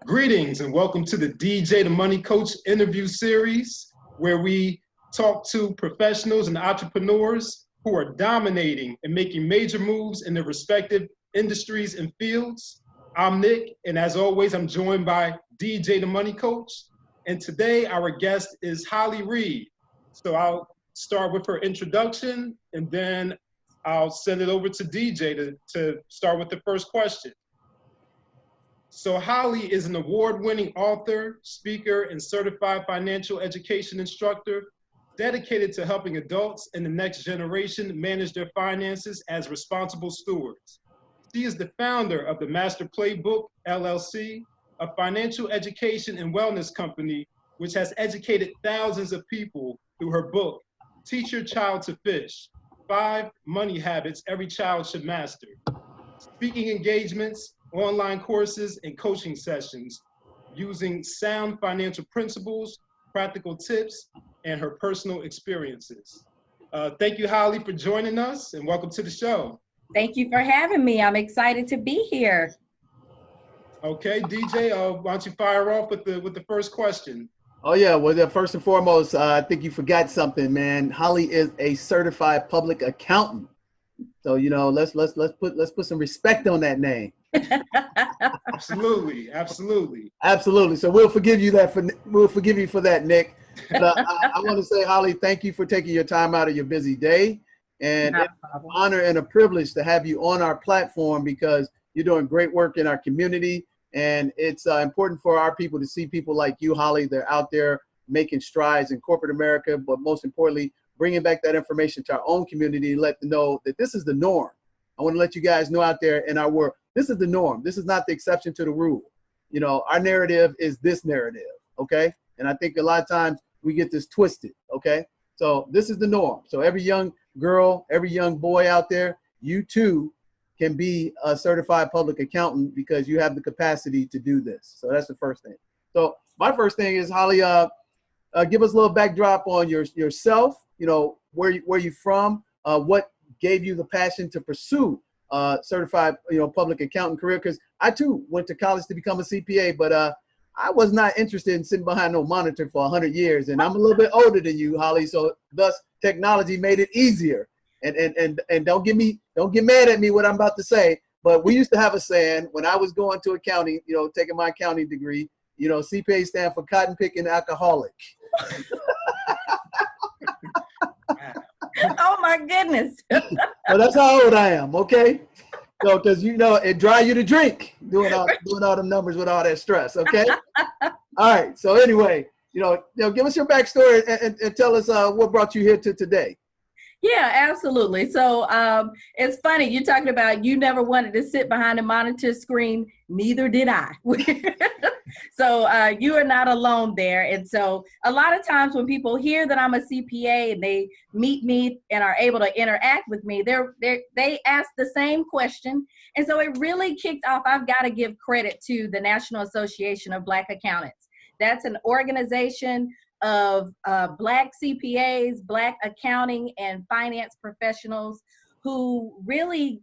Greetings and welcome to the DJ the Money Coach interview series, where we talk to professionals and entrepreneurs who are dominating and making major moves in their respective industries and fields. I'm Nick, and as always, I'm joined by DJ the Money Coach. And today our guest is Reid. So I'll start with her introduction, and then I'll send it over to DJ to start with the first question. So Holly is an award-winning author, speaker, and certified financial education instructor dedicated to helping adults and the next generation manage their finances as responsible stewards. She is the founder of the Master Playbook, LLC, a financial education and wellness company which has educated thousands of people through her book, Teach Your Child to Fish, 5 Money Habits Every Child Should Master. Speaking engagements, online courses, and coaching sessions using sound financial principles, practical tips, and her personal experiences. Thank you, Holly, for joining us, and welcome to the show. Thank you for having me. I'm excited to be here. Okay, DJ, why don't you fire off with the first question? Oh yeah, well, first and foremost, I think you forgot something, man. Holly is a certified public accountant, so let's put some respect on that name. Absolutely. So we'll forgive you for that, Nick. But I want to say, Holly, thank you for taking your time out of your busy day, and it's an honor and a privilege to have you on our platform because you're doing great work in our community, and it's important for our people to see people like you, Holly. They're out there making strides in corporate America, but most importantly, bringing back that information to our own community and let them know that this is the norm. I want to let you guys know out there in our world, this is the norm. This is not the exception to the rule. Our narrative is this narrative, okay? And I think a lot of times we get this twisted, okay? So this is the norm. So every young girl, every young boy out there, you too can be a certified public accountant because you have the capacity to do this. So that's the first thing. So my first thing is, Holly, give us a little backdrop on yourself, where you from, what gave you the passion to pursue certified public accountant career, because I too went to college to become a CPA, but I was not interested in sitting behind no monitor for 100 years, and I'm a little bit older than you, Holly, so thus technology made it easier. And don't get mad at me what I'm about to say, but we used to have a saying when I was going to accounting, taking my accounting degree, CPA stand for cotton picking alcoholic. Oh my goodness. Well, that's how old I am, okay? So, because it dry you to drink, doing all the numbers with all that stress, okay? All right. So anyway, give us your backstory and tell us what brought you here to today. Yeah, absolutely. So it's funny, you're talking about you never wanted to sit behind a monitor screen. Neither did I. So you are not alone there. And so a lot of times when people hear that I'm a CPA and they meet me and are able to interact with me, they ask the same question. And so it really kicked off. I've got to give credit to the National Association of Black Accountants. That's an organization of Black CPAs, Black accounting and finance professionals who really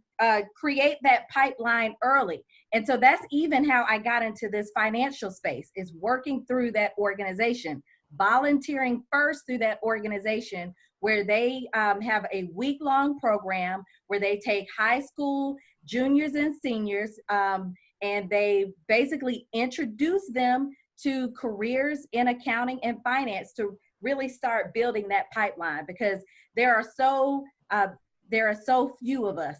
create that pipeline early. And so that's even how I got into this financial space, is working through that organization, volunteering first through that organization where they have a week-long program where they take high school juniors and seniors and they basically introduce them to careers in accounting and finance to really start building that pipeline, because there are so few of us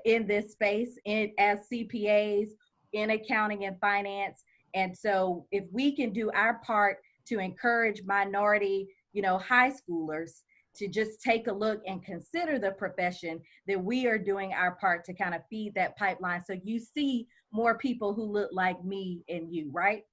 in this space as CPAs in accounting and finance. And so if we can do our part to encourage minority, high schoolers to just take a look and consider the profession, then we are doing our part to kind of feed that pipeline. So you see more people who look like me and you, right?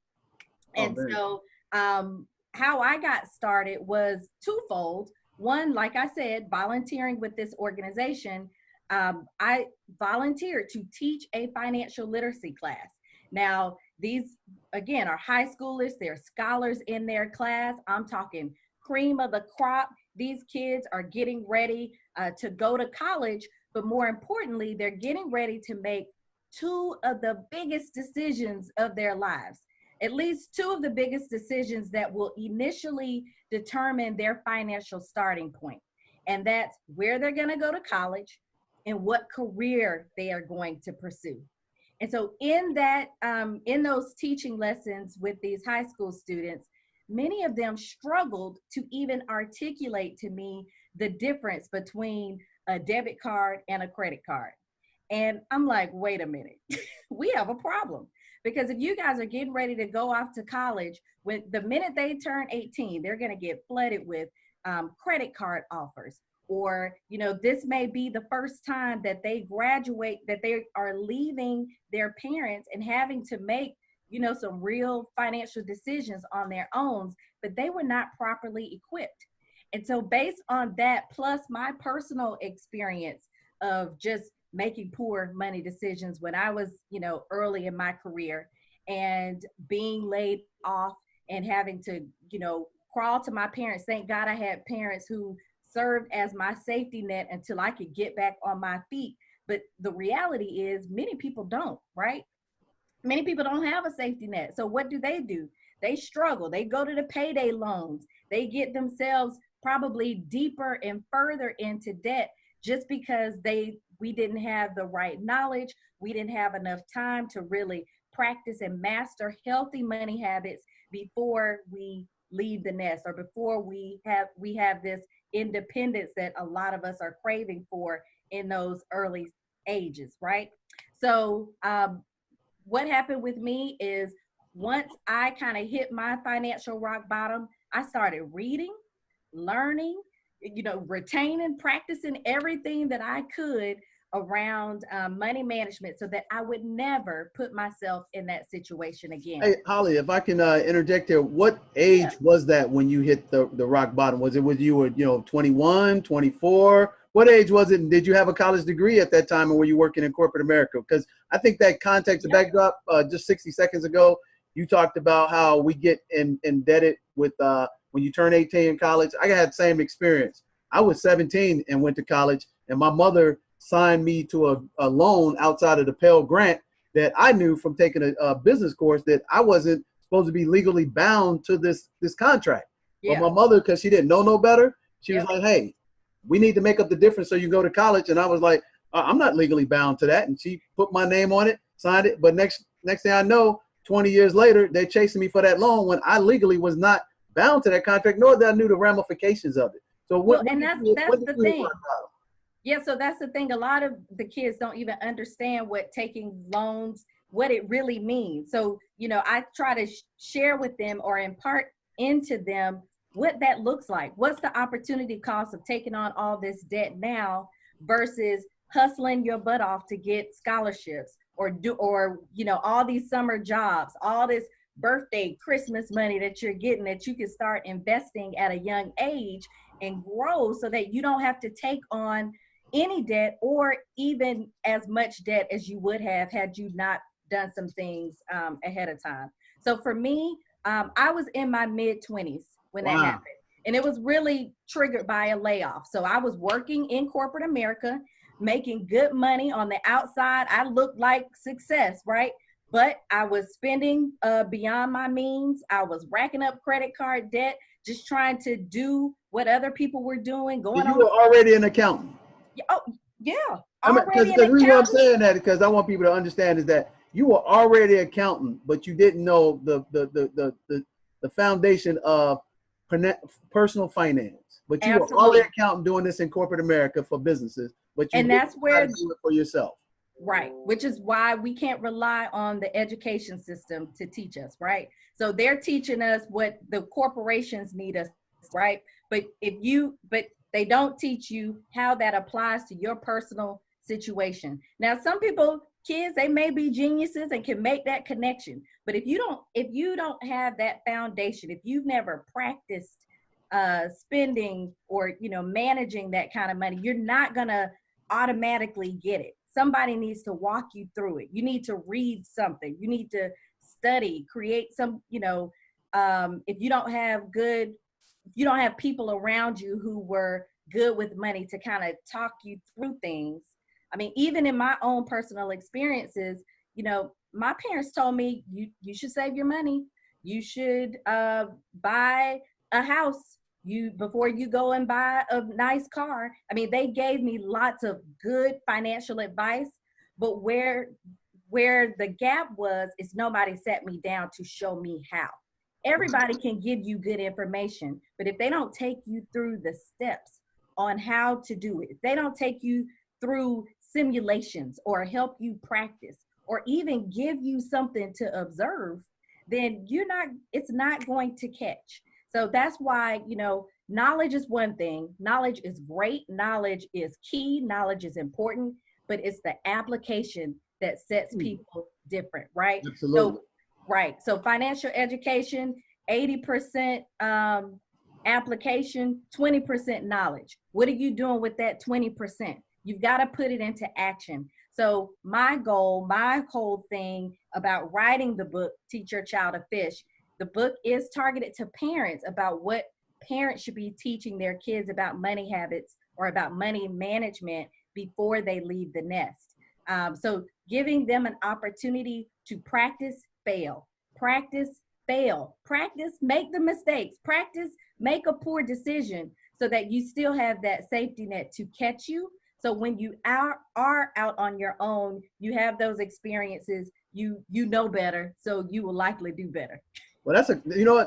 And so how I got started was twofold. One, like I said, volunteering with this organization. I volunteered to teach a financial literacy class. Now, these, again, are high schoolers. They're scholars in their class. I'm talking cream of the crop. These kids are getting ready to go to college, but more importantly, they're getting ready to make two of the biggest decisions of their lives, at least two of the biggest decisions that will initially determine their financial starting point. And that's where they're going to go to college and what career they are going to pursue. And so in that, in those teaching lessons with these high school students, many of them struggled to even articulate to me the difference between a debit card and a credit card. And I'm like, wait a minute, we have a problem. Because if you guys are getting ready to go off to college, when the minute they turn 18, they're going to get flooded with credit card offers. Or, you know, this may be the first time that they graduate, that they are leaving their parents and having to make, you know, some real financial decisions on their own, but they were not properly equipped. And so based on that, plus my personal experience of just making poor money decisions when I was, you know, early in my career, and being laid off and having to, you know, crawl to my parents. Thank God I had parents who served as my safety net until I could get back on my feet. But the reality is many people don't, right? Many people don't have a safety net. So what do? They struggle. They go to the payday loans. They get themselves probably deeper and further into debt just because we didn't have the right knowledge. We didn't have enough time to really practice and master healthy money habits before we leave the nest, or before we have this independence that a lot of us are craving for in those early ages, right? So what happened with me is, once I kind of hit my financial rock bottom, I started reading, learning, you know, retaining, practicing everything that I could around money management so that I would never put myself in that situation again. Hey, Holly, if I can interject here, what age was that when you hit the rock bottom? Was it when you were, you know, 21, 24? What age was it? And did you have a college degree at that time, or were you working in corporate America? Because I think that context, the backdrop, just 60 seconds ago, you talked about how we get indebted with when you turn 18 in college. I had the same experience. I was 17 and went to college, and my mother signed me to a loan outside of the Pell Grant that I knew from taking a business course that I wasn't supposed to be legally bound to this contract. Yeah. But my mother, because she didn't know no better, she was like, hey, we need to make up the difference so you go to college. And I was like, I'm not legally bound to that. And she put my name on it, signed it. But next thing I know, 20 years later, they're chasing me for that loan when I legally was not bound to that contract, nor that I knew the ramifications of it. So that's the thing. Yeah, so that's the thing. A lot of the kids don't even understand what taking loans, what it really means. So, you know, I try to share with them or impart into them what that looks like. What's the opportunity cost of taking on all this debt now versus hustling your butt off to get scholarships or you know, all these summer jobs, all this birthday, Christmas money that you're getting that you can start investing at a young age and grow so that you don't have to take on any debt or even as much debt as you would have had you not done some things ahead of time. So for me, I was in my mid-20s when that happened. And it was really triggered by a layoff. So I was working in corporate America, making good money on the outside. I looked like success, right? But I was spending beyond my means. I was racking up credit card debt, just trying to do what other people were doing. You were already an accountant. Oh, yeah. Because the reason I'm saying that, because I want people to understand, is that you were already an accountant, but you didn't know the foundation of personal finance. But you were already an accountant doing this in corporate America for businesses, but you that's where do it for yourself. Right, which is why we can't rely on the education system to teach us, right? So they're teaching us what the corporations need us, right? But they don't teach you how that applies to your personal situation. Now, some people, kids, they may be geniuses and can make that connection. But if you don't have that foundation, if you've never practiced spending or, you know, managing that kind of money, you're not gonna automatically get it. Somebody needs to walk you through it. You need to read something. You need to study, create some, you know, if you don't have people around you who were good with money to kind of talk you through things, I mean, even in my own personal experiences, you know, my parents told me, you should save your money. You should buy a house before you go and buy a nice car. I mean, they gave me lots of good financial advice, but where the gap was is nobody sat me down to show me how. Everybody can give you good information, but if they don't take you through the steps on how to do it, if they don't take you through simulations or help you practice or even give you something to observe, then it's not going to catch. So that's why, you know, knowledge is one thing. Knowledge is great. Knowledge is key. Knowledge is important, but it's the application that sets people different, right? Absolutely. So financial education, 80% application, 20% knowledge. What are you doing with that 20%? You've got to put it into action. So my goal, my whole thing about writing the book, Teach Your Child to Fish, the book is targeted to parents about what parents should be teaching their kids about money habits or about money management before they leave the nest. So giving them an opportunity to practice, fail, practice, fail, practice, make the mistakes, practice, make a poor decision so that you still have that safety net to catch you. So when you are out on your own, you have those experiences, you know better, so you will likely do better. Well,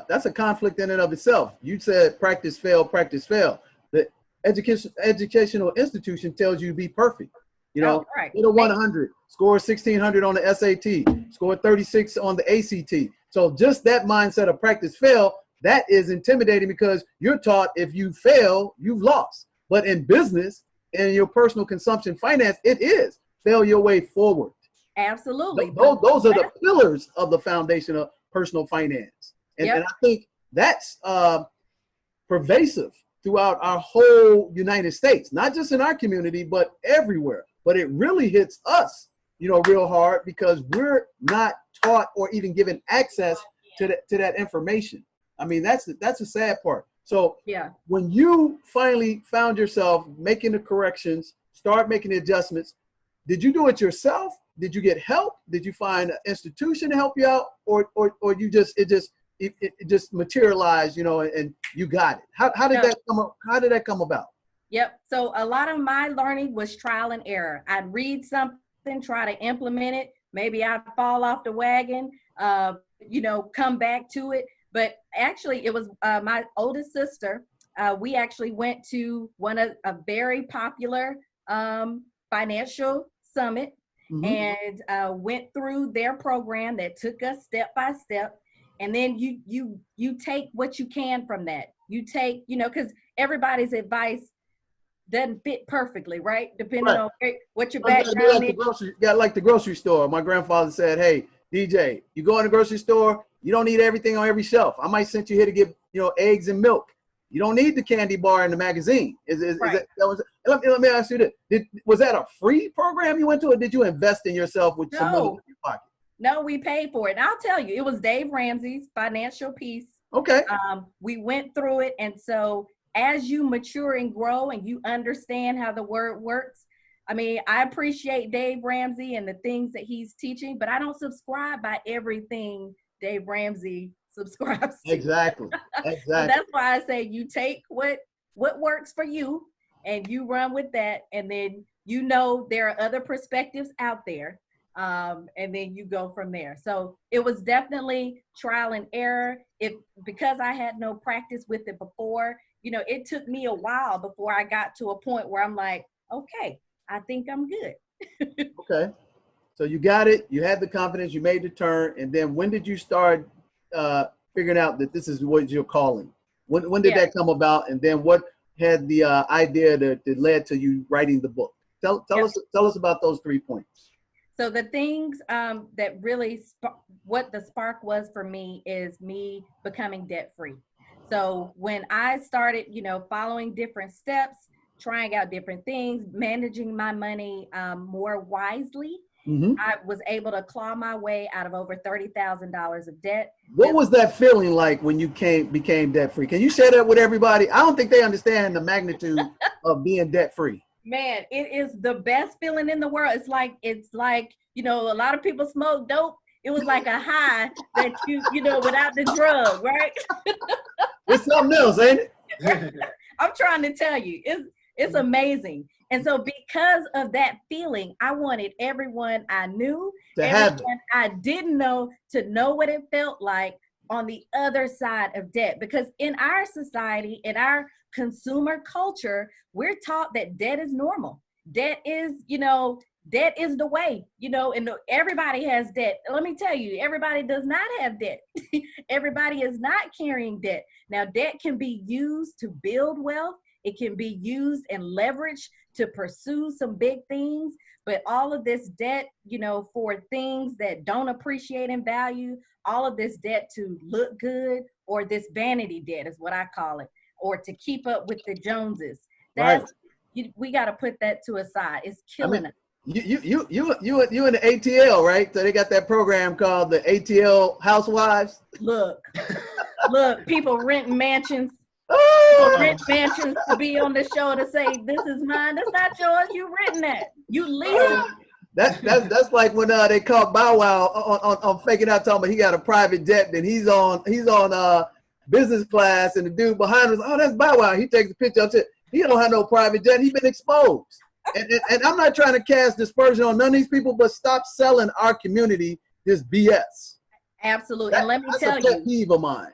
that's a conflict in and of itself. You said practice, fail, practice, fail. The educational institution tells you to be perfect. You know, get a 100, score 1,600 on the SAT, score 36 on the ACT. So just that mindset of practice, fail, that is intimidating because you're taught if you fail, you've lost. But in business, in your personal consumption finance, it is fail your way forward. Absolutely. Those are the pillars of the foundation of personal finance. And I think that's pervasive throughout our whole United States, not just in our community, but everywhere. But it really hits us, you know, real hard because we're not taught or even given access to that information. I mean, that's the sad part. So when you finally found yourself making the corrections, start making the adjustments, did you do it yourself? Did you get help? Did you find an institution to help you out, or you it just materialized, you know, and you got it? How did that come up? How did that come about? Yep. So a lot of my learning was trial and error. I'd read something, try to implement it. Maybe I'd fall off the wagon, you know, come back to it. But actually, it was my oldest sister. We actually went to a very popular financial summit and went through their program that took us step by step. And then you take what you can from that. You take, you know, because everybody's advice doesn't fit perfectly, right? Depending on what your background is. Like the grocery store. My grandfather said, hey, DJ, you go in the grocery store, you don't need everything on every shelf. I might send you here to get, you know, eggs and milk. You don't need the candy bar in the magazine. Let me ask you this. Was that a free program you went to, or did you invest in yourself with some money in your pocket? No, we paid for it. And I'll tell you, it was Dave Ramsey's Financial Peace. Okay. We went through it. And so as you mature and grow and you understand how the word works, I mean, I appreciate Dave Ramsey and the things that he's teaching, but I don't subscribe by everything Dave Ramsey subscribes to. Exactly. So that's why I say you take what works for you and you run with that. And then, you know, there are other perspectives out there. And then you go from there. So it was definitely trial and error. Because I had no practice with it before, you know, it took me a while before I got to a point where I'm like, okay, I think I'm good. Okay. So you got it. You had the confidence. You made the turn. And then when did you start figuring out that this is what you're calling? When did that come about? And then what had the idea that led to you writing the book? Tell us about those 3 points. So the things that really, what the spark was for me is me becoming debt free. So when I started, you know, following different steps, trying out different things, managing my money more wisely, I was able to claw my way out of over $30,000 of debt. What was that feeling like when you became debt free? Can you share that with everybody? I don't think they understand the magnitude of being debt free. Man, it is the best feeling in the world. It's like, you know, a lot of people smoke dope. It was like a high that you know, without the drug, right? It's something else, ain't it? I'm trying to tell you, it's amazing. And so because of that feeling, I wanted everyone I knew, everyone I didn't know, to know what it felt like on the other side of debt. Because in our society, in our consumer culture, we're taught that debt is normal. Debt is, you know, debt is the way, you know, and everybody has debt. Let me tell you, everybody does not have debt. Everybody is not carrying debt. Now, debt can be used to build wealth. It can be used and leveraged to pursue some big things. But all of this debt, you know, for things that don't appreciate in value, all of this debt to look good, or this vanity debt is what I call it, or to keep up with the Joneses. That's right. We got to put that to a side. It's killing us. You in the ATL, right? So they got that program called the ATL Housewives. Look, people renting mansions. Oh! Rent mansions to be on the show to say, this is mine. That's not yours. You written that. You leasing. That's like when they caught Bow Wow on faking out, talking about he got a private jet, then he's on business class, and the dude behind us, oh, that's Bow Wow. He takes a picture of it. He don't have no private jet. He's been exposed. And I'm not trying to cast dispersion on none of these people, but stop selling our community this BS. Absolutely. And let me tell you, that's a pet peeve of mine.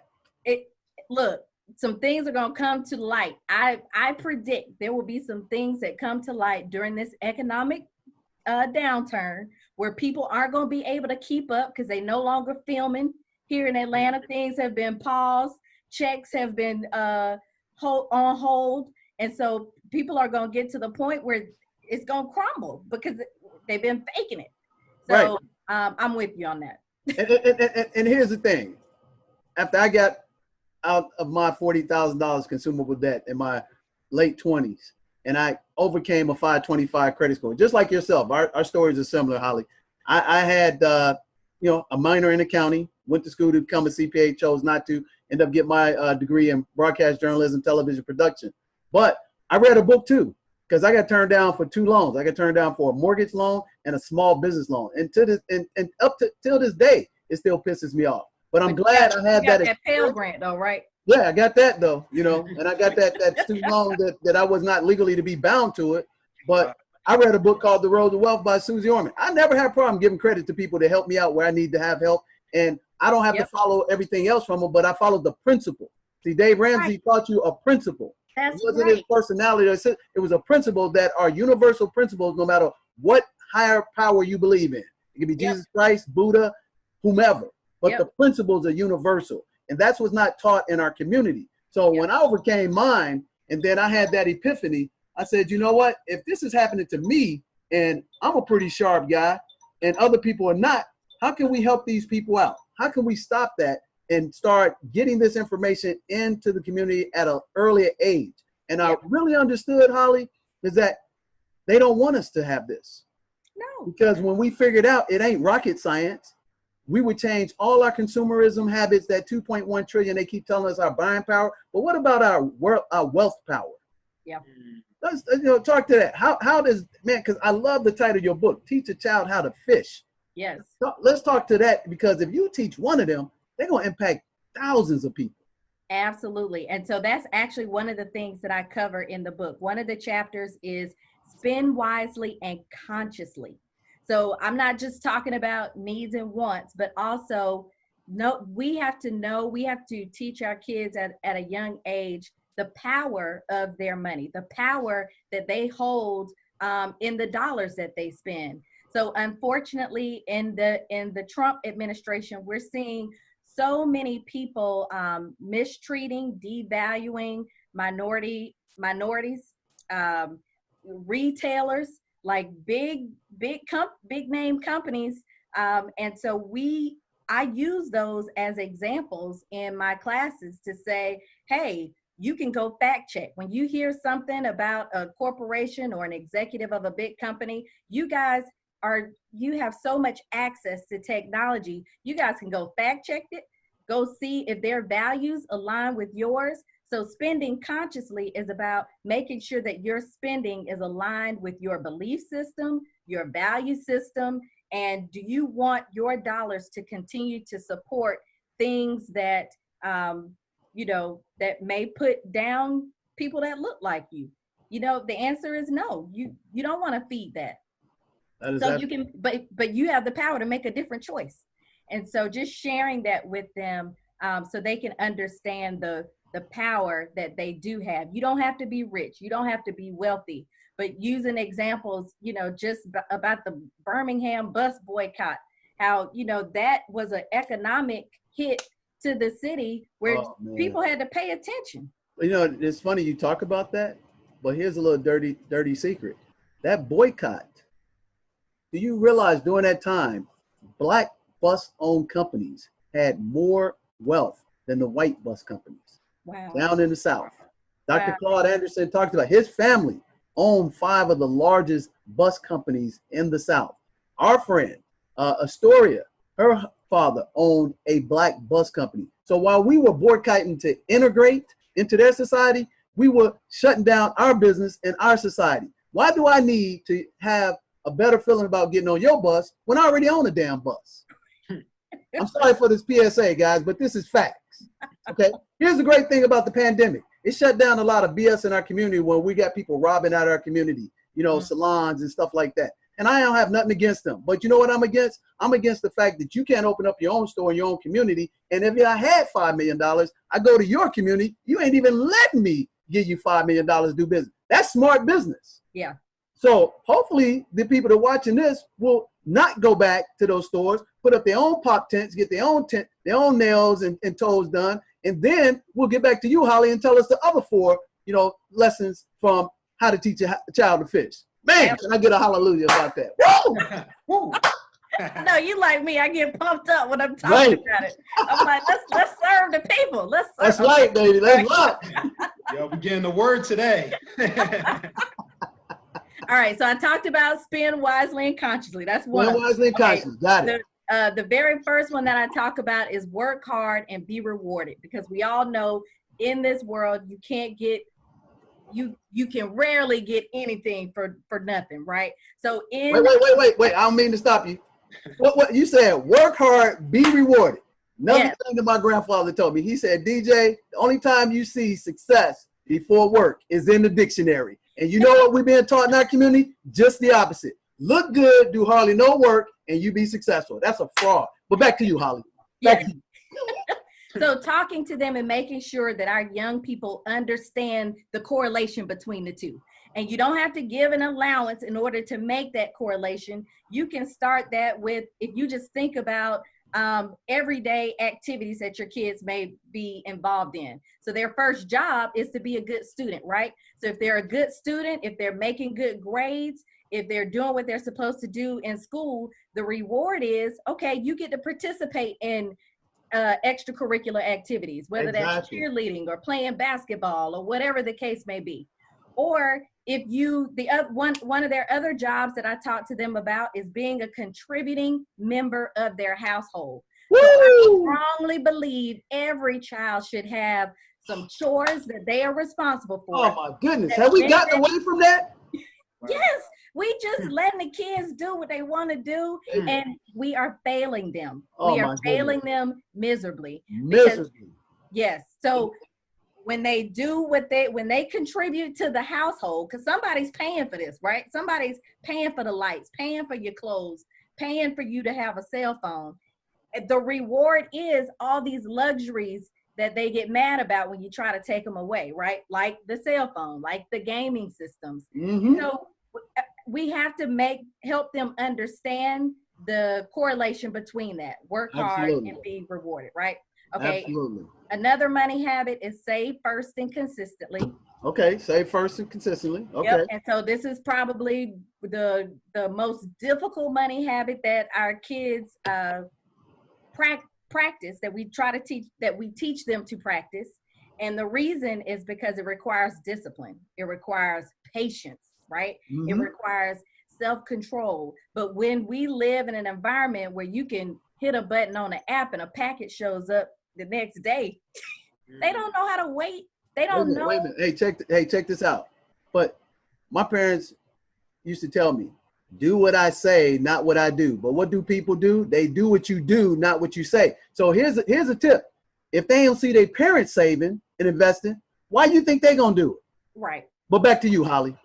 Look, some things are going to come to light. I predict there will be some things that come to light during this economic downturn where people aren't going to be able to keep up because they no longer filming. Here in Atlanta, things have been paused. Checks have been on hold. And so people are going to get to the point where it's going to crumble because they've been faking it. So right. I'm with you on that. And here's the thing. After I got out of my $40,000 consumable debt in my late 20s, and I overcame a 525 credit score, just like yourself. Our stories are similar, Holly. I had a minor in accounting, went to school to become a CPA, chose not to, end up getting my degree in broadcast journalism, television production. But I read a book too, because I got turned down for 2 loans. I got turned down for a mortgage loan and a small business loan. And till this day, it still pisses me off. But I'm glad I had that Pell Grant though, right? Yeah, I got that though, and I got that student loan that I was not legally to be bound to it. But I read a book called The Road to Wealth by Susie Orman. I never had a problem giving credit to people to help me out where I need to have help. And I don't have to follow everything else from them, but I followed the principle. See, Dave Ramsey taught you a principle. That's it wasn't his personality. It was a principle that are universal principles no matter what higher power you believe in. It could be Jesus Christ, Buddha, whomever. But the principles are universal. And that's what's not taught in our community. So when I overcame mine, and then I had that epiphany, I said, you know what? If this is happening to me, and I'm a pretty sharp guy, and other people are not, how can we help these people out? How can we stop that and start getting this information into the community at an earlier age? And I really understood, Holly, is that they don't want us to have this. No. Because when we figured out it ain't rocket science, we would change all our consumerism habits, that 2.1 trillion they keep telling us our buying power. But what about our wealth power? Yeah. Let's talk to that. How does, man, because I love the title of your book, Teach a Child How to Fish. Yes. Let's talk to that, because if you teach one of them, they're going to impact thousands of people. Absolutely. And so that's actually one of the things that I cover in the book. One of the chapters is spend wisely and consciously. So I'm not just talking about needs and wants, but also we have to teach our kids at a young age the power of their money, the power that they hold in the dollars that they spend. So unfortunately, in the Trump administration, we're seeing so many people mistreating, devaluing minorities, retailers, like big name companies. And so I use those as examples in my classes to say, hey, you can go fact check. When you hear something about a corporation or an executive of a big company, you have so much access to technology. You guys can go fact check it, go see if their values align with yours. So spending consciously is about making sure that your spending is aligned with your belief system, your value system, and do you want your dollars to continue to support things that, that may put down people that look like you? The answer is no. You don't want to feed that. So you can, but you have the power to make a different choice. And so just sharing that with them so they can understand the power that they do have. You don't have to be rich. You don't have to be wealthy. But using examples, just about the Birmingham Bus Boycott, how, that was an economic hit to the city where people had to pay attention. It's funny you talk about that, but here's a little dirty secret. That boycott, do you realize during that time, Black bus-owned companies had more wealth than the white bus companies? Wow. Down in the South. Dr. Claude Anderson talked about his family owned 5 of the largest bus companies in the South. Our friend, Astoria, her father owned a Black bus company. So while we were boycotting to integrate into their society, we were shutting down our business and our society. Why do I need to have a better feeling about getting on your bus when I already own a damn bus? I'm sorry for this PSA, guys, but this is facts. Okay. Here's the great thing about the pandemic. It shut down a lot of BS in our community when we got people robbing out our community, salons and stuff like that. And I don't have nothing against them. But you know what I'm against? I'm against the fact that you can't open up your own store in your own community. And if I had $5 million, I go to your community, you ain't even letting me give you $5 million to do business. That's smart business. Yeah. So hopefully the people that are watching this will not go back to those stores, put up their own pop tents, get their own tent, their own nails and toes done. And then we'll get back to you, Holly, and tell us the other 4, lessons from how to teach a child to fish. Man, can I get a hallelujah about that? Woo! No, you like me. I get pumped up when I'm talking about it. I'm like, let's serve the people. That's right, baby. Let's rock. Yo, we're getting the word today. All right, so I talked about spend wisely and consciously. That's one. Spend wisely and consciously. Got it. The very first one that I talk about is work hard and be rewarded, because we all know in this world you can't get you can rarely get anything for nothing, right? So wait, I don't mean to stop you. What you said, work hard, be rewarded. Another thing that my grandfather told me, he said, DJ, the only time you see success before work is in the dictionary. And you know what we've been taught in our community? Just the opposite. Look good, do hardly no work, and you be successful. That's a fraud. But back to you, Holly. Back to you. So talking to them and making sure that our young people understand the correlation between the two. And you don't have to give an allowance in order to make that correlation. You can start that with, if you just think about everyday activities that your kids may be involved in. So their first job is to be a good student, right? So if they're a good student, if they're making good grades, if they're doing what they're supposed to do in school, the reward is, okay, you get to participate in extracurricular activities, whether that's cheerleading or playing basketball or whatever the case may be. Or if one of their other jobs that I talk to them about is being a contributing member of their household. Woo! So I strongly believe every child should have some chores that they are responsible for. Oh my goodness, have we gotten away from that? Yes, we just letting the kids do what they want to do, and we are failing them. We are failing them miserably. Yes, so when they when they contribute to the household, because somebody's paying for this, right? Somebody's paying for the lights, paying for your clothes, paying for you to have a cell phone. The reward is all these luxuries that they get mad about when you try to take them away, right? Like the cell phone, like the gaming systems. Mm-hmm. So we have to help them understand the correlation between that. Work hard and be rewarded, right? Okay. Absolutely. Another money habit is save first and consistently. Okay, save first and consistently. Okay. Yep. And so this is probably the most difficult money habit that our kids practice, that we teach them to practice. And the reason is because it requires discipline. It requires patience, right? Mm-hmm. It requires self-control. But when we live in an environment where you can hit a button on an app and a package shows up the next day, they don't know how to wait. They don't know. Wait a minute. Hey, check this out. But my parents used to tell me, do what I say, not what I do. But what do people do? They do what you do, not what you say. So here's a tip. If they don't see their parents saving and investing, why do you think they're going to do it? Right. But back to you, Holly.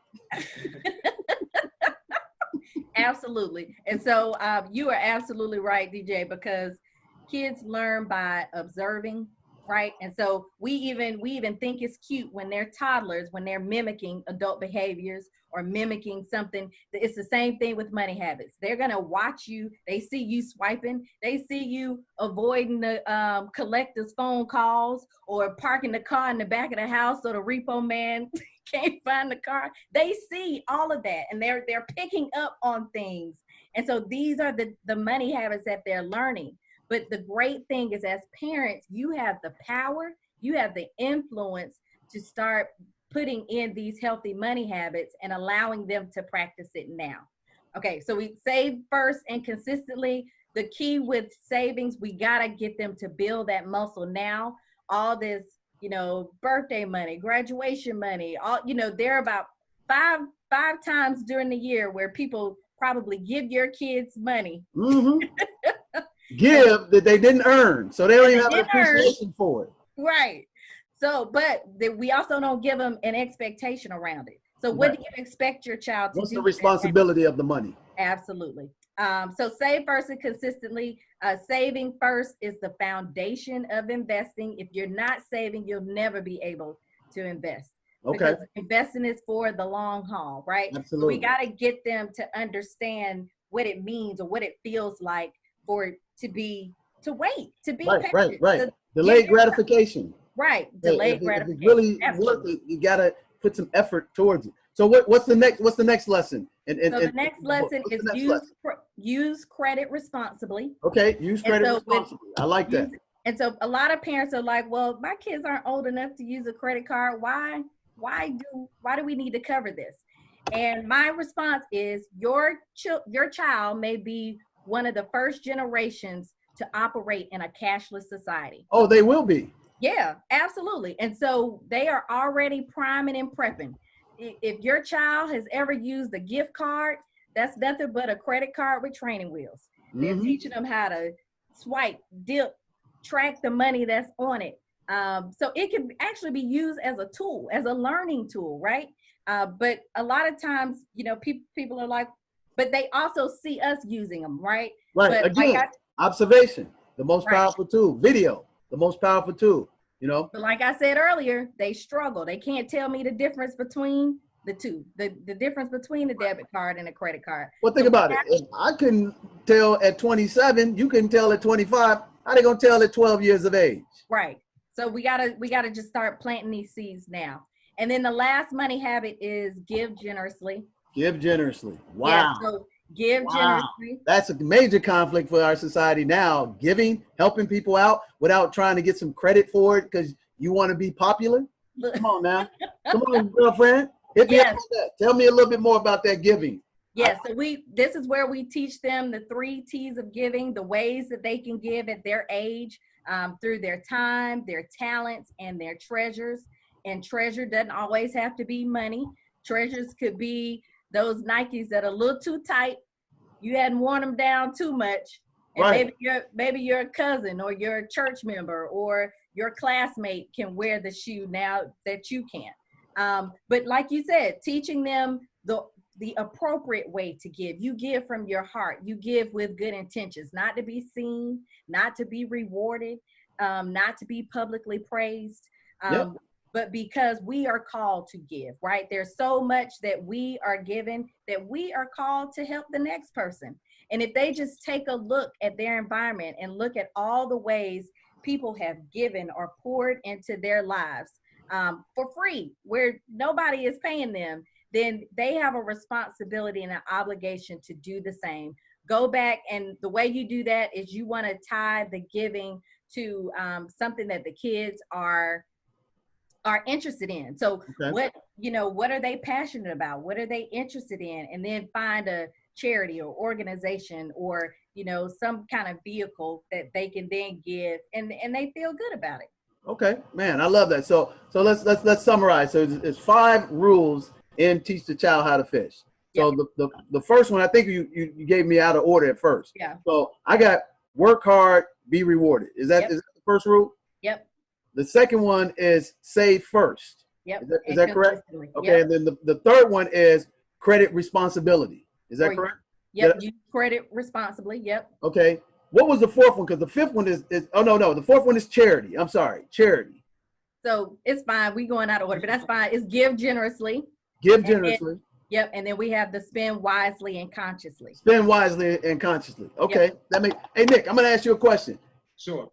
Absolutely. And so you are absolutely right, DJ, because kids learn by observing, right? And so we even think it's cute when they're toddlers, when they're mimicking adult behaviors or mimicking something. It's the same thing with money habits. They're going to watch you. They see you swiping. They see you avoiding the collector's phone calls or parking the car in the back of the house so the repo man can't find the car. They see all of that, and they're picking up on things. And so these are the money habits that they're learning. But the great thing is, as parents, you have the power, you have the influence to start putting in these healthy money habits and allowing them to practice it now. Okay, so we save first and consistently. The key with savings, we gotta get them to build that muscle now. All this, birthday money, graduation money, there are about five times during the year where people probably give your kids money. Mm-hmm. Give that they didn't earn, so they don't even have an appreciation for it. Right. So, but we also don't give them an expectation around it. So what do you expect your child to do? What's the responsibility of the money? Absolutely. So save first and consistently. Saving first is the foundation of investing. If you're not saving, you'll never be able to invest. Okay. Because investing is for the long haul, right? Absolutely. So we got to get them to understand what it means or what it feels like for it to be patient. Right. Delayed gratification. Right. Delayed gratification. If it's really worth it, you got to put some effort towards it. So what's the next lesson? So the next lesson is use credit responsibly. Okay, use credit responsibly. I like that. And so a lot of parents are like, well, my kids aren't old enough to use a credit card. Why do we need to cover this? And my response is your child may be one of the first generations to operate in a cashless society. Oh, they will be. Yeah, absolutely. And so they are already priming and prepping. If your child has ever used a gift card, that's nothing but a credit card with training wheels. Mm-hmm. They're teaching them how to swipe, dip, track the money that's on it. So it can actually be used as a tool, as a learning tool, right? But a lot of times, people are like, but they also see us using them, right? Right. But again, observation, the most powerful tool. Video, the most powerful tool. But like I said earlier, they struggle. They can't tell me the difference between the two, the difference between the debit card and a credit card. Well, think about it. If I couldn't tell at 27, you couldn't tell at 25. How they gonna tell at 12 years of age? Right. So we gotta just start planting these seeds now. And then the last money habit is give generously. Give generously. Wow. Yeah, so give generously. That's a major conflict for our society now. Giving, helping people out without trying to get some credit for it because you want to be popular. Come on now. Come on, girlfriend. Hit me up with that. Tell me a little bit more about that giving. Yes, so this is where we teach them the 3 T's of giving, the ways that they can give at their age, through their time, their talents, and their treasures. And treasure doesn't always have to be money. Treasures could be those Nikes that are a little too tight. You hadn't worn them down too much. And right. maybe your cousin or your church member or your classmate can wear the shoe now that you can't. But like you said, teaching them the appropriate way to give. You give from your heart. You give with good intentions, not to be seen, not to be rewarded, not to be publicly praised. But because we are called to give, right? There's so much that we are given that we are called to help the next person. And if they just take a look at their environment and look at all the ways people have given or poured into their lives for free, where nobody is paying them, then they have a responsibility and an obligation to do the same. Go back, and the way you do that is you want to tie the giving to something that the kids are interested in. So what are they passionate about? What are they interested in? And then find a charity or organization or, some kind of vehicle that they can then give and they feel good about it. Okay, man, I love that. So let's summarize. So it's 5 rules in Teach the Child How to Fish. So the first one, I think you gave me out of order at first. Yeah. So I got work hard, be rewarded. Is that the first rule? Yep. The second one is save first. Yep. Is that correct? Okay, and then the third one is credit responsibility. Is that correct? Yep, you credit responsibly. Yep. Okay. What was the fourth one? Because the fifth one is oh no, the fourth one is charity. I'm sorry, charity. So it's fine. We going out of order, but that's fine. It's give generously. Give generously. Yep, and then we have the spend wisely and consciously. Spend wisely and consciously. Okay, Hey Nick, I'm gonna ask you a question. Sure.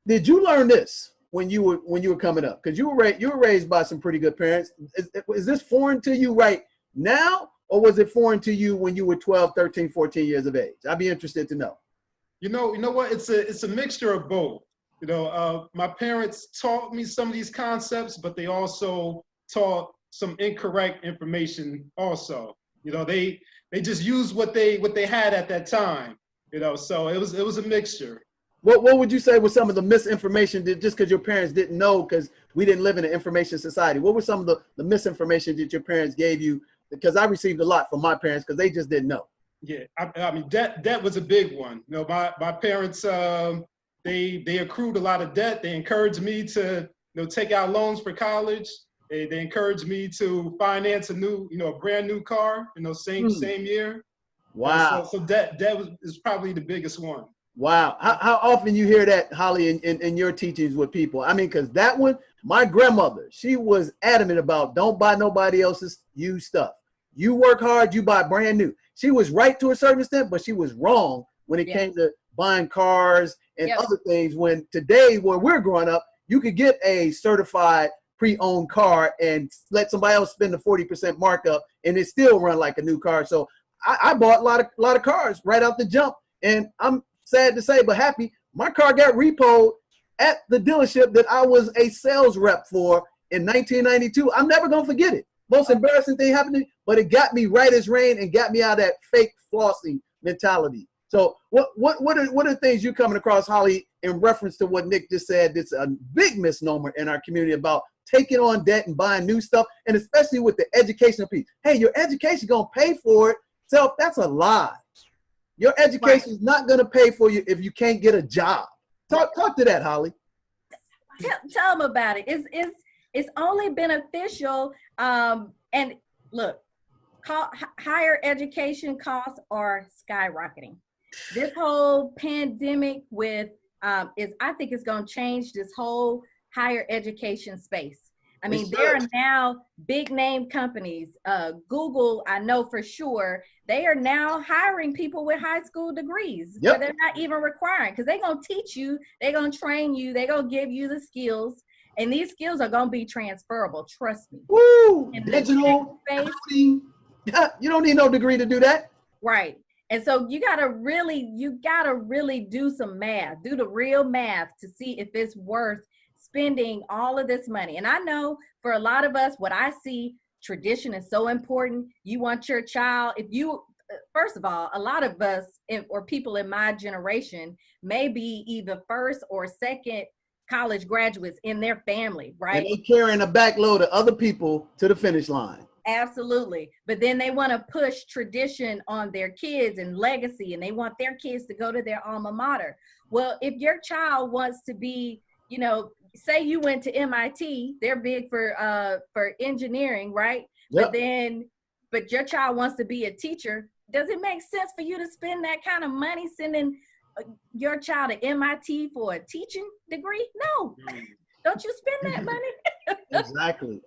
Did you learn this when you were coming up? Because you were raised by some pretty good parents. Is this foreign to you right now, or was it foreign to you when you were 12, 13, 14 years of age? I'd be interested to know. You know what? It's a mixture of both. My parents taught me some of these concepts, but they also taught some incorrect information also. They just used what they had at that time. So it was a mixture. What would you say was some of the misinformation that just because your parents didn't know, because we didn't live in an information society? What were some of the misinformation that your parents gave you? Because I received a lot from my parents because they just didn't know. Yeah, I mean, debt was a big one. My parents, they accrued a lot of debt. They encouraged me to, take out loans for college. They encouraged me to finance a brand new car, same year. Wow. So debt is probably the biggest one. Wow. How often you hear that, Holly, in your teachings with people? I mean, because that one, my grandmother, she was adamant about don't buy nobody else's used stuff. You work hard, you buy brand new. She was right to a certain extent, but she was wrong when it came to buying cars and other things. When today, where we're growing up, you could get a certified pre-owned car and let somebody else spend the 40% markup and it still run like a new car. So I bought a lot of cars right out the jump, and I'm sad to say, but happy, my car got repoed at the dealership that I was a sales rep for in 1992. I'm never gonna forget it. Most embarrassing thing happened to me, but it got me right as rain and got me out of that fake flossing mentality. So what are things you're coming across, Holly, in reference to what Nick just said? It's a big misnomer in our community about taking on debt and buying new stuff, and especially with the educational piece. Hey, your education gonna pay for it. So that's a lie. Your education is not gonna pay for you if you can't get a job. Talk to that, Holly. Tell them about it. It's only beneficial. And look, higher education costs are skyrocketing. This whole pandemic I think it's going to change this whole higher education space. I mean, there are now big name companies. Google, I know for sure, they are now hiring people with high school degrees. But they're not even requiring, because they're going to teach you, they're going to train you, they're going to give you the skills. And these skills are going to be transferable. Trust me. Woo! Digital. You don't need no degree to do that. Right. And so you gotta really do some math, do the real math to see if it's worth spending all of this money. And I know for a lot of us, what I see, tradition is so important. You want your child, first of all, a lot of us or people in my generation may be either first or second college graduates in their family, right? And they carrying a backload of other people to the finish line. Absolutely. But then they want to push tradition on their kids and legacy, and they want their kids to go to their alma mater. Well, if your child wants to be, say you went to MIT, they're big for engineering, right? Yep. But your child wants to be a teacher. Does it make sense for you to spend that kind of money sending your child to MIT for a teaching degree? No. Don't you spend that money? Exactly.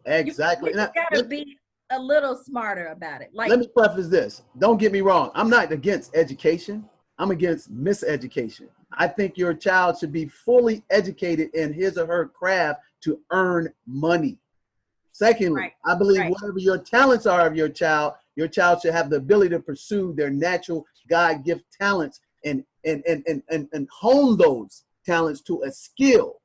You gotta be a little smarter about it. Let me preface this. Don't get me wrong. I'm not against education. I'm against miseducation. I think your child should be fully educated in his or her craft to earn money. Secondly, I believe whatever your talents are of your child should have the ability to pursue their natural God-gift talents and hone those talents to a skill.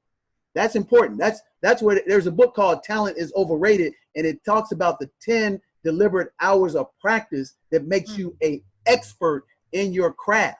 That's important. That's where there's a book called Talent is Overrated, and it talks about the 10 deliberate hours of practice that makes you an expert in your craft.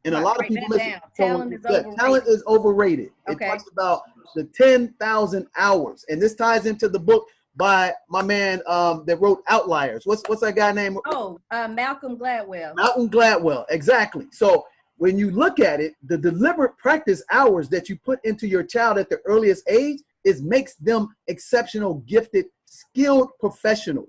And a lot of people listen. Talent is overrated. Talent is overrated. Okay. It talks about the 10,000 hours. And this ties into the book by my man that wrote Outliers. What's that guy named? Oh, Malcolm Gladwell. Malcolm Gladwell, exactly. So when you look at it, the deliberate practice hours that you put into your child at the earliest age makes them exceptional, gifted, skilled professionals.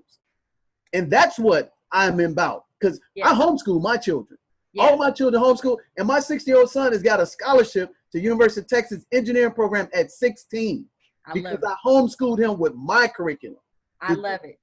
And that's what I'm about, because I homeschool my children. All my children homeschool, and my 60-year-old son has got a scholarship to University of Texas engineering program at 16 because I homeschooled him with my curriculum. I love it.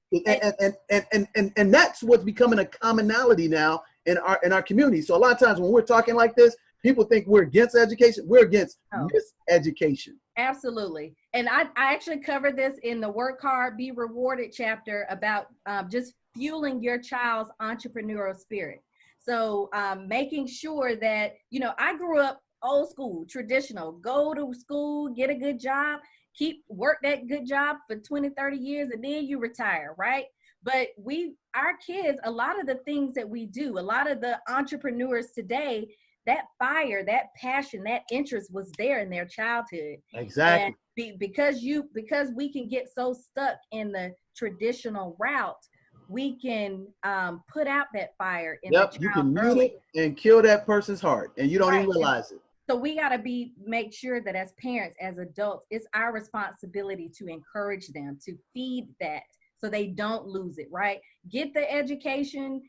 And that's what's becoming a commonality now in our community. So a lot of times when we're talking like this, people think we're against education. We're against miseducation. Absolutely. And I actually covered this in the Work Hard, Be Rewarded chapter about just fueling your child's entrepreneurial spirit. So making sure that, I grew up old school, traditional, go to school, get a good job, work that good job for 20, 30 years, and then you retire, right? But our kids, a lot of the things that we do, a lot of the entrepreneurs today, that fire, that passion, that interest was there in their childhood. Exactly. And because we can get so stuck in the traditional route, we can put out that fire in the child. You can mute it and kill that person's heart, and you don't even realize it. So we got to make sure that as parents, as adults, it's our responsibility to encourage them, to feed that so they don't lose it, right? Get the education.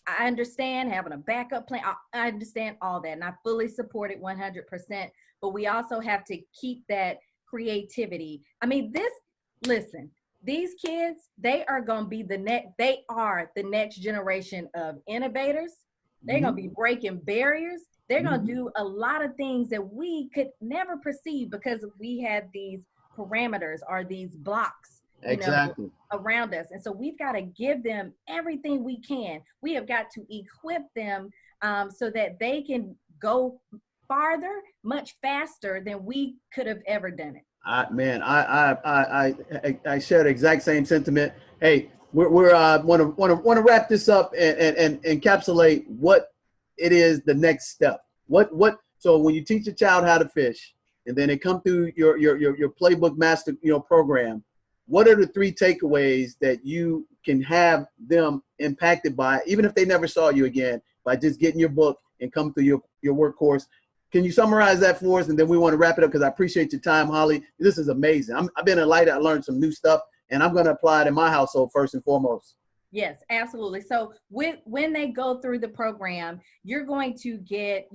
I understand having a backup plan. I understand all that, and I fully support it 100%. But we also have to keep that creativity. I mean, listen, these kids, they are going to be they are the next generation of innovators. They're going to be breaking barriers. They're going to do a lot of things that we could never perceive because we had these parameters or these blocks around us. And so we've got to give them everything we can. We have got to equip them so that they can go farther, much faster than we could have ever done it. I share the exact same sentiment. Hey, we're want to wrap this up and encapsulate what it is the next step. So when you teach a child how to fish, and then they come through your playbook master program, what are the 3 takeaways that you can have them impacted by, even if they never saw you again, by just getting your book and come through your work course? Can you summarize that for us? And then we want to wrap it up because I appreciate your time, Holly. This is amazing. I've been enlightened. I learned some new stuff, and I'm going to apply it in my household first and foremost. Yes, absolutely. So when they go through the program, you're going to get,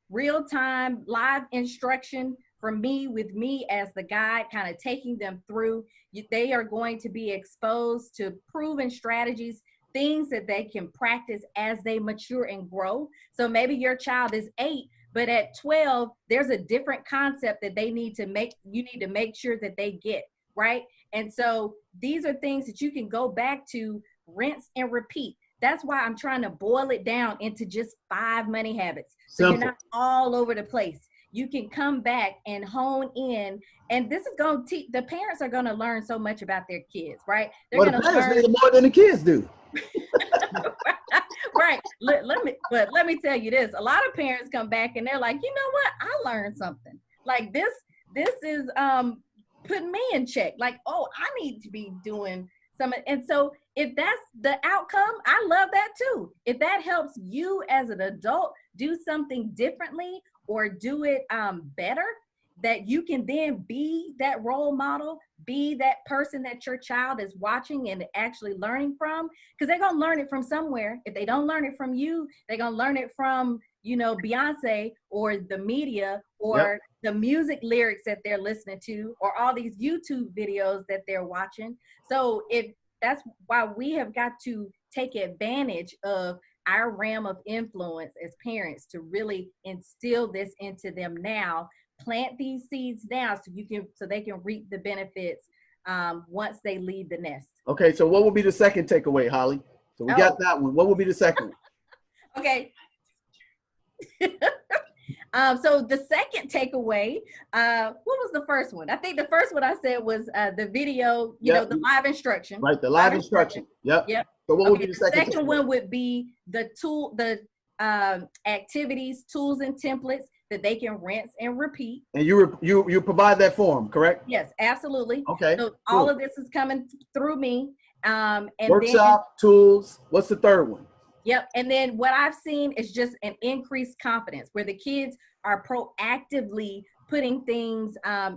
real-time live instruction from me, with me as the guide, kind of taking them through. They are going to be exposed to proven strategies, things that they can practice as they mature and grow. So maybe your child is 8, but at 12, there's a different concept that you need to make sure that they get, right? And so these are things that you can go back to, rinse and repeat. That's why I'm trying to boil it down into just 5 money habits. So you're not all over the place. You can come back and hone in, and this is going to teach, the parents are going to learn so much about their kids, right? They're going to learn more than the kids do. Right. Let me tell you this. A lot of parents come back and they're like, you know what? I learned something. Like this is putting me in check. Like, oh, I need to be doing something. And so if that's the outcome, I love that too. If that helps you as an adult do something differently or do it better, that you can then be that role model, be that person that your child is watching and actually learning from, because they're going to learn it from somewhere. If they don't learn it from you, they're going to learn it from, Beyonce or the media or the music lyrics that they're listening to or all these YouTube videos that they're watching. So that's why we have got to take advantage of our realm of influence as parents to really instill this into them now. Plant these seeds now so they can reap the benefits once they leave the nest. Okay, so what will be the second takeaway, Holly? So we got that one. What will be the second one? Okay. So the second takeaway, what was the first one? I think the first one I said was the video, the live instruction. Right, the live instruction. Yep. Yep. So what would be the second? The second one would be the tool, the activities, tools, and templates that they can rinse and repeat. And you provide that for them, correct? Yes, absolutely. Okay. So cool. all of this is coming through me. And workshop, tools. What's the third one? Yep. And then what I've seen is just an increased confidence where the kids are proactively putting things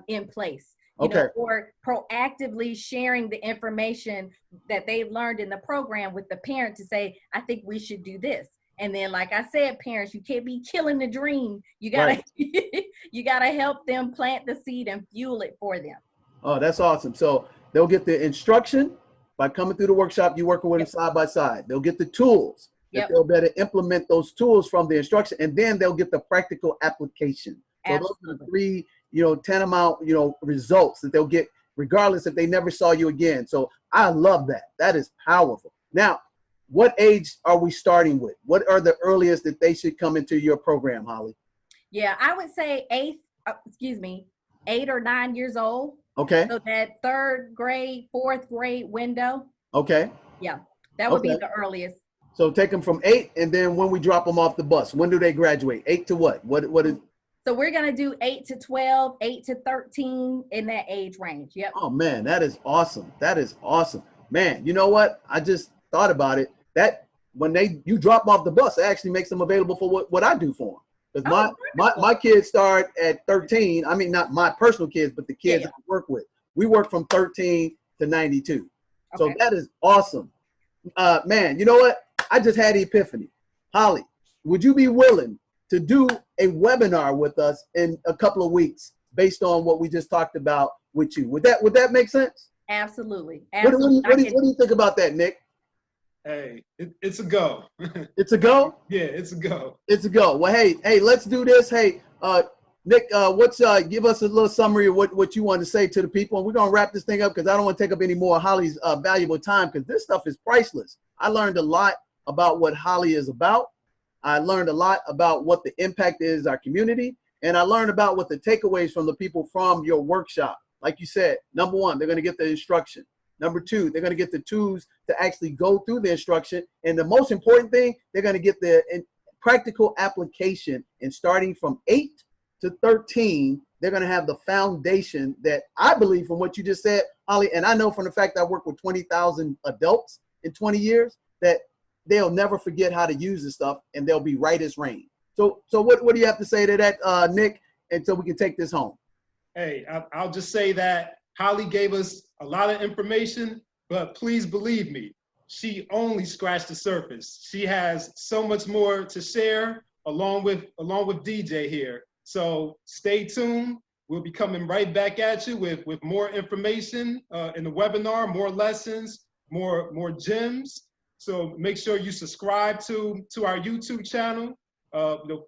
in place, you know, or proactively sharing the information that they've learned in the program with the parent to say, I think we should do this. And then, like I said, parents, you can't be killing the dream. You gotta, you gotta help them plant the seed and fuel it for them. Oh, that's awesome. So they'll get the instruction by coming through the workshop. You working with them side by side. They'll get the tools. They'll better implement those tools from the instruction, and then they'll get the practical application. So those are the three, tantamount, results that they'll get regardless if they never saw you again. So I love that. That is powerful. Now, what age are we starting with? What are the earliest that they should come into your program, Holly? Yeah, I would say 8 or 9 years old. Okay. So that 3rd grade, 4th grade window. Okay. Yeah, that would be the earliest. So take them from 8, and then when we drop them off the bus, when do they graduate? 8 to what? What is? So we're gonna do 8 to 12, 8 to 13 in that age range. Yep. Oh man, that is awesome. That is awesome, man. You know what? I just thought about it. That when you drop off the bus, it actually makes them available for what I do for them. Because my kids start at 13. I mean, not my personal kids, but the kids I work with. We work from 13 to 92. So that is awesome. Man, you know what? I just had an epiphany. Holly, would you be willing to do a webinar with us in a couple of weeks based on what we just talked about with you? Would that make sense? Absolutely. What do you think about that, Nick? Hey, it's a go. It's a go? Yeah, it's a go. It's a go. Well, hey, let's do this. Hey, Nick, give us a little summary of what you want to say to the people. And we're going to wrap this thing up because I don't want to take up any more of Holly's valuable time because this stuff is priceless. I learned a lot about what Holly is about. I learned a lot about what the impact is our community. And I learned about what the takeaways from the people from your workshop. Like you said, number 1, they're going to get the instruction. Number 2, they're going to get the tools to actually go through the instruction. And the most important thing, they're going to get the practical application. And starting from 8 to 13, they're going to have the foundation that I believe from what you just said, Holly, and I know from the fact that I work with 20,000 adults in 20 years, that they'll never forget how to use this stuff and they'll be right as rain. So what do you have to say to that, Nick, until we can take this home? Hey, I'll just say that Holly gave us a lot of information, but please believe me, she only scratched the surface. She has so much more to share along with DJ here. So stay tuned. We'll be coming right back at you with more information in the webinar, more lessons, more gems. So make sure you subscribe to our YouTube channel.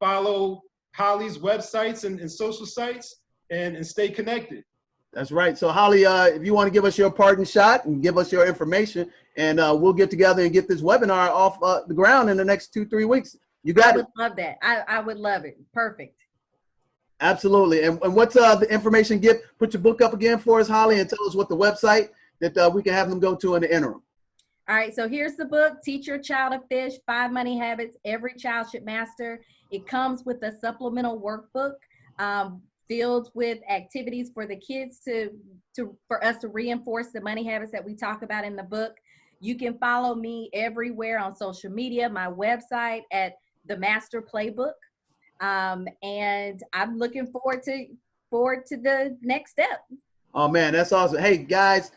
Follow Holly's websites and social sites and stay connected. That's right. So Holly, if you want to give us your parting shot and give us your information, and we'll get together and get this webinar off the ground in the next 2-3 weeks. You got it. I would love that. I would love it. Perfect. Absolutely. And what's the information? Put your book up again for us, Holly, and tell us what the website that we can have them go to in the interim. All right, so here's the book, Teach Your Child to Fish, 5 Money Habits Every Child Should Master. It comes with a supplemental workbook filled with activities for the kids for us to reinforce the money habits that we talk about in the book. You can follow me everywhere on social media, my website at the Master Playbook. And I'm looking forward to the next step. Oh man, that's awesome. Hey guys,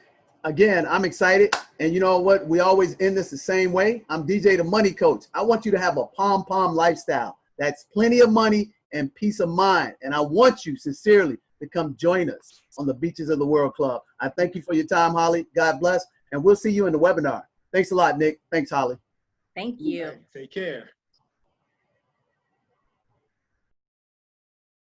again, I'm excited. And you know what? We always end this the same way. I'm DJ the Money Coach. I want you to have a pom lifestyle. That's plenty of money and peace of mind. And I want you sincerely to come join us on the Beaches of the World Club. I thank you for your time, Holly. God bless. And we'll see you in the webinar. Thanks a lot, Nick. Thanks, Holly. Thank you. Take care.